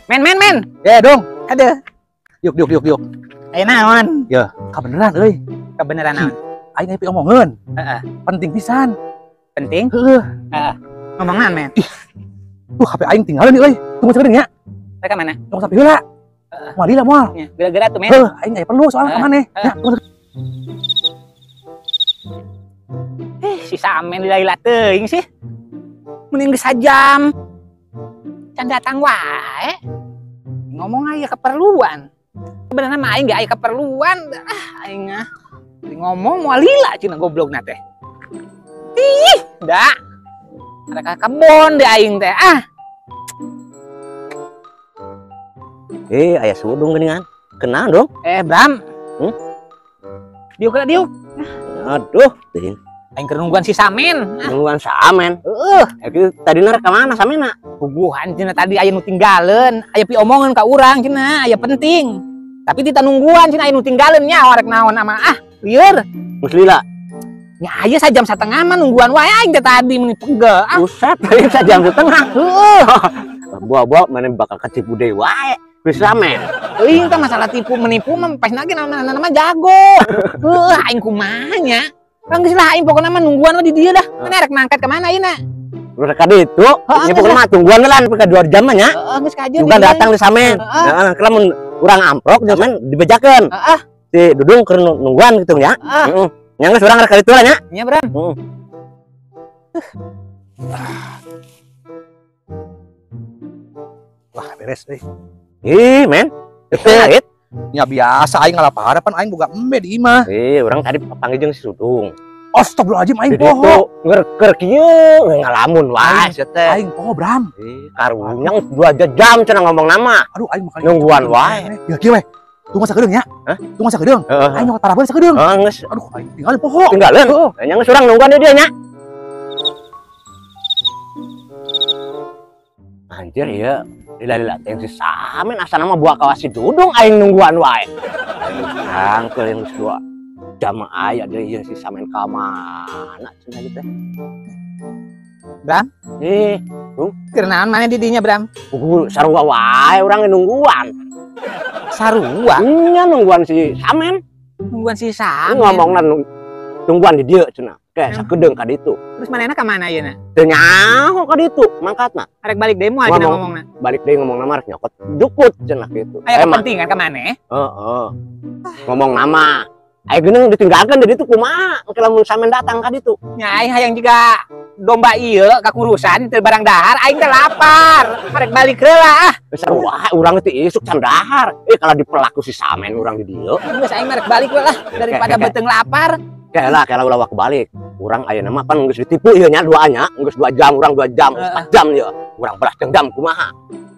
Men. Ya dong. Aduh. Yuk. Ayo naon? Ya, kabeneran euy. Kebeneran naon? Aing nepi omongeun. Heeh. Penting pisan. Penting? Heeh. Ngomong naon, men? Tuh HP aing tinggalin nih euy. Tunggu sakedeung nya. Mereka mana? Tunggu sampai heula. Moal lila moal. Ya, gara-gara tuh, men. Heuh, aing aya perlu soal ka maneh. Ya, tunggu. Si Samen lila teuing sih. Mending geus sajam. Can datang wae. Ngomong aya keperluan. Sebenarnya mah aing ge aya keperluan. Aing ngomong moal lila cenah goblokna teh. Ih, da. Ada ka kebon deh aing teh. Aya sudung geuningan. Kenal dong. Bram. Diuk. Aduh, teuing. Aing keur nungguan si Samen. Nungguan Samen. Itu tadina ka mana Samena? Puguhan cenah tadi aya nu tinggaleun, aya pi omongan ka urang cenah, aya penting. Tapi kita nungguan cenah aya nu tinggaleun nya warek naon ama lieur. Geus lila. Nya aya sajam satengah mah nungguan wae aing teh tadi meni pegel. Buset, tadi sajam setengah. Buah-buah mana bakal ketipu deui wae. Geus Samen. Teuing teh masalah tipu menipu mah pas nage nama jago. Aing kumaha nya? Kan geus lah aing pokona mah nungguan di dieu dah. Mana rek mangkat ka mana ayeuna? Udah ka ditu, nya pokona mah tungguan lah sampai ka 2 jam nya. Geus ka ajeun. Juga datang di Samen. Heeh, kala mun urang amprok Samen dibejakeun. Si Dudung keur nungguan kitu nya. Heeh. Nya geus urang rek ka ditu lah nya. Nya, Bram. Wah, beres euy. Men. Teu Nya biasa aing ngalaparapan aing boga embe di imah. urang tadi panggil jeung si Sudung. Astagfirullahaladzim aing Jadi poho. Keur kieu ngalamun wae sia teh. Aing poho, Bram. Karunyang 2 jam cenah ngomong nama. Aduh, aing makanya Nungguan wae. Ya kieu we. Tunggu sakedeung nya. Tunggu sakedeung. Aing nyokot tarabeun sakedeung. Geus Aduh, aing tinggalin poho. tinggalin. Nya geus urang nungguan di dieu nya. Anjir ya. Lila teh si Samen asana mah buah kawas si Dudung aing nungguan wae. Angkel yang geus 2 jam aya deui jeung si Samen ka mana cenah kitu teh. Bram? Keur naon maneh di dinya, Bram? Sarua wae urang nungguan. Sarua? Nya nungguan si Samen. Nungguan si Samen. Ngomongna nungguan di dieu cenah. Kayak sakedeung ka ditu. Terus manehna ka mana ayeuna? Teu nyaho ka ditu mangkatna. Arek balik deui moal cenah ngomongna. Balik deui ngomongna mah rek nyokot jukut cenah kitu. Aya kepentingan ka maneh? Ngomong nama. Aya geuning ditinggalkeun di ditu kumaha? Engke lamun Samen datang ka ditu. Nya aing hayang juga domba ieu kakurusan teu barang dahar aing teh lapar. Arek balik heula Sarua urang teh isuk can dahar. Kalau dipelaku si Samen urang di dieu. Geus aing arek balik lah daripada beteung lapar. Kalah ulah kebalik. Urang ayeuna mah pan geus ditipu ieu nya duanya, geus 2 jam, urang 2 jam, 4 jam ieu. Urang balas dendam kumaha?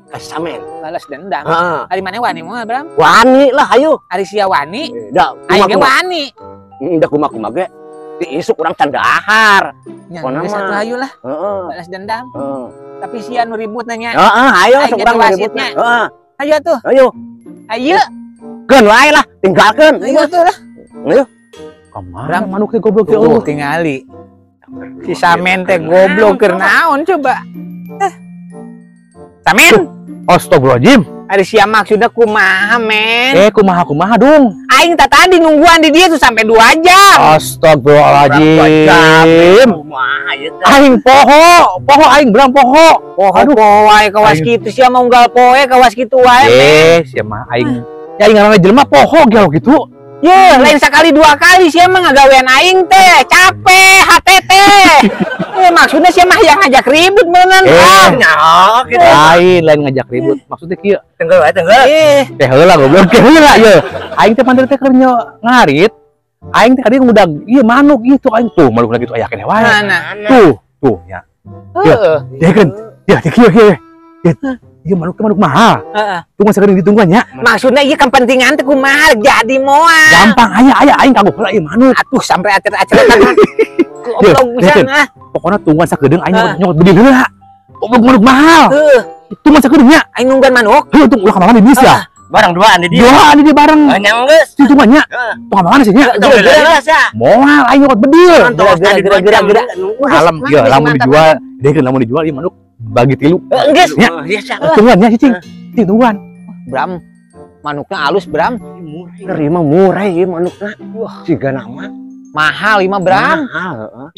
Ka Samen. Balas dendam. Ari maneh wani moal, Bram? Wani lah hayu. Ari sia wani? Da, aing ge wani. Da kumaha ge ti isuk urang can dahar. Nya geus atuh hayu lah. Balas dendam. Tapi sia nu ribut nanya. Hayu sok urang ributnya. Hayu atuh. Hayu. Keun wae lah, tinggalkeun. Hayu atuh lah. Ayo. Kamana manuk teh goblok teh tingali. Si Samen teh goblok keur naon coba? Samen, Astagfirullahaladzim. ari sia maksudna kumaha, men? Kumaha dong. Aing tadi nungguan di dia tuh sampai 2 jam. Astagfirullahaladzim. Aing poho aing Bram poho. Aduh, wae kawas kitu sia mau unggal poe kawas kitu wae. Sia mah aing. Ya aing ngaranna jelema poho gelo gitu. Ye, lain sekali 2 kali sia mah ngagawean aing teh, capek HTT. Maksudnya sia mah yang ngajak ribut meuneun. Lain ngajak ribut. Maksudnya kieu. Tenggel wae tenggel. Teh heula goblok teh heula ye. Aing teh pandiri teh keur ngarit. Aing teh kadi ngudag ieu manuk gitu aing tuh manuk lagi tuh aya keneh wae. Tuh nya. Heeh. Dekeun. Ya kieu. Ieu manuk mahal. Tunggu sakedeung ditungguan nya. Maksudnya ieu kepentingan teh kumaha jadi moal. Gampang aya aing kanggo heula ieu manuk. Atuh sampai acer-aceretan. Goblok pisan Pokona tungguan sakedeung aing nyokot beli heula. Goblok manuk mahal. Tungguan sakedeung nya. Aing nungguan manuk. Heuh tunggu ulah ka mana di bisa. Barang duaan di dia. Duaan di dia bareng. Nyang geus. Tungguan nya. Tunggu mana sih nya? Moal aing nyokot bedil. Gerak. Alam ieu lamun dijual, dekeun lamun dijual ieu manuk bagi 3. Geus. Tungguan nya cicing. Tituan. Bram, manuknya halus Bram. Nerima murah ya manuknya. Wah, siga nama. Mahal 5 Bram. Mahal.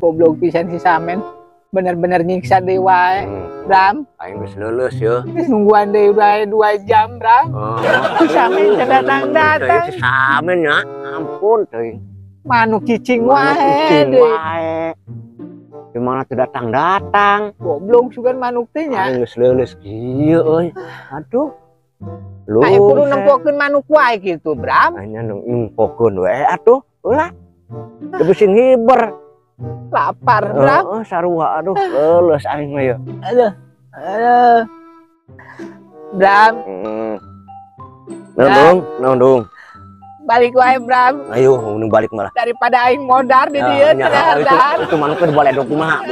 Goblok pisan si Samen. Bener-bener nyiksa deh wae. Bram, Aing geus leuleus ya. geus nungguan deh udah 2 jam Bram. Si Samen datang-datang. Si Samen ya. Ampun teuing. Manuk cicing wae deh. Gimana tuh datang-datang? Goblok sugan manuk teh nya. Aing geus leuleus kieu euy. Aduh. Lu Ayo kudu nempokeun manuk wae gitu, Bram. hanya numpokeun we atuh. Ulah. Debusin hiber. Lapar, Bram. Heeh, sarua aduh. Leuleus aing mah ya. Aduh. Aduh. Bram, Nondong. balik wae, Bram. Ayo, nu balik malah. Daripada aing modar di dieu ternyata. Itu manuk teh boleh 20 mah.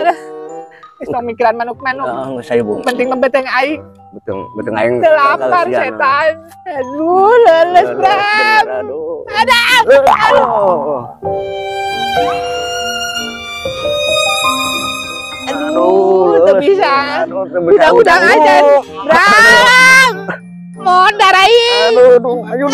Geus mikiran manuk-manuk. Heeh, geus saya Bu. Penting membeteng aing. Betung aing. Lapar setan. Aduh, leles, Bram. Aduh. Aduh, teu bisa. Udang-udang aja. Bram. Modar aing. Aduh, ayo.